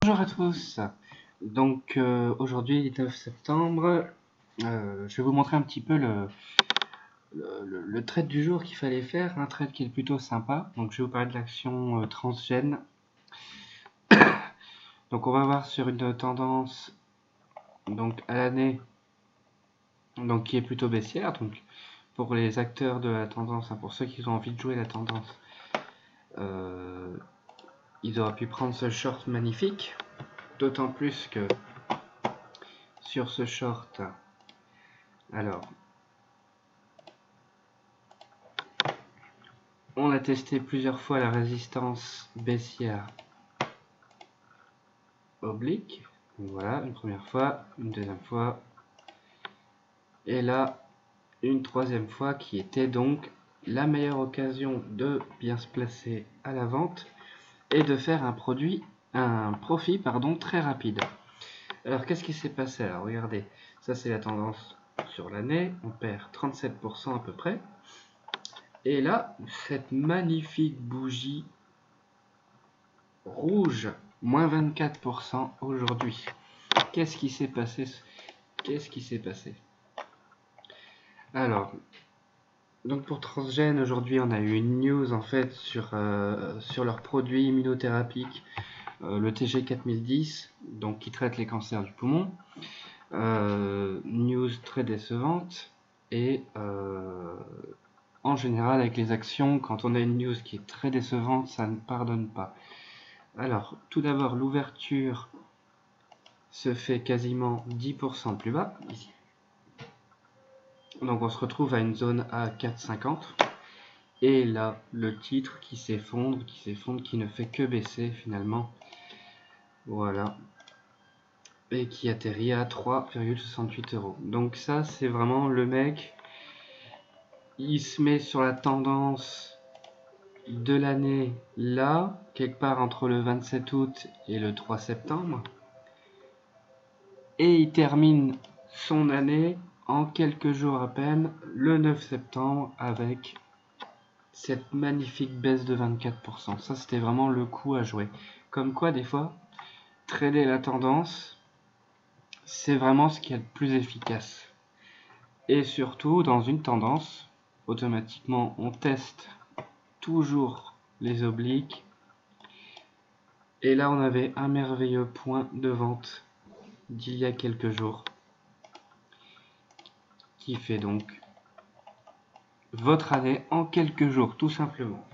Bonjour à tous. Donc aujourd'hui, le 9 septembre, je vais vous montrer un petit peu le trade du jour qu'il fallait faire, un trade qui est plutôt sympa. Donc je vais vous parler de l'action transgène. Donc on va voir sur une tendance donc à l'année, donc qui est plutôt baissière. Donc pour les acteurs de la tendance, pour ceux qui ont envie de jouer la tendance, ils auraient pu prendre ce short magnifique. D'autant plus que sur ce short, alors on a testé plusieurs fois la résistance baissière oblique. Donc voilà, une première fois, une deuxième fois, et là, une troisième fois qui était donc la meilleure occasion de bien se placer à la vente et de faire un profit très rapide. Alors qu'est-ce qui s'est passé? Alors regardez, ça c'est la tendance sur l'année, on perd 37% à peu près. Et là, cette magnifique bougie rouge, moins 24% aujourd'hui. Qu'est-ce qui s'est passé? Alors, donc pour Transgène, aujourd'hui on a eu une news en fait sur leur produit immunothérapique, le TG4010, donc qui traite les cancers du poumon. News très décevante, et en général avec les actions, quand on a une news qui est très décevante, ça ne pardonne pas. Alors, tout d'abord, l'ouverture se fait quasiment 10% plus bas, ici. Donc on se retrouve à une zone à 4,50. Et là, le titre qui s'effondre, qui ne fait que baisser finalement. Voilà. Et qui atterrit à 3,68 €. Donc ça, c'est vraiment le mec, il se met sur la tendance de l'année là, quelque part entre le 27 août et le 3 septembre. Et il termine son année en quelques jours à peine, le 9 septembre, avec cette magnifique baisse de 24%. Ça, c'était vraiment le coup à jouer. Comme quoi, des fois, trader la tendance, c'est vraiment ce qui est le plus efficace. Et surtout, dans une tendance, automatiquement, on teste toujours les obliques. Et là, on avait un merveilleux point de vente d'il y a quelques jours, qui fait donc votre année en quelques jours, tout simplement.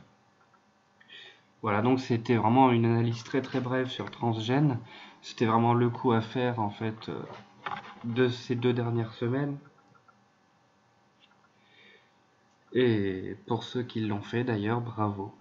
Voilà, donc c'était vraiment une analyse très très brève sur Transgène. C'était vraiment le coup à faire en fait de ces 2 dernières semaines. Et pour ceux qui l'ont fait d'ailleurs, bravo.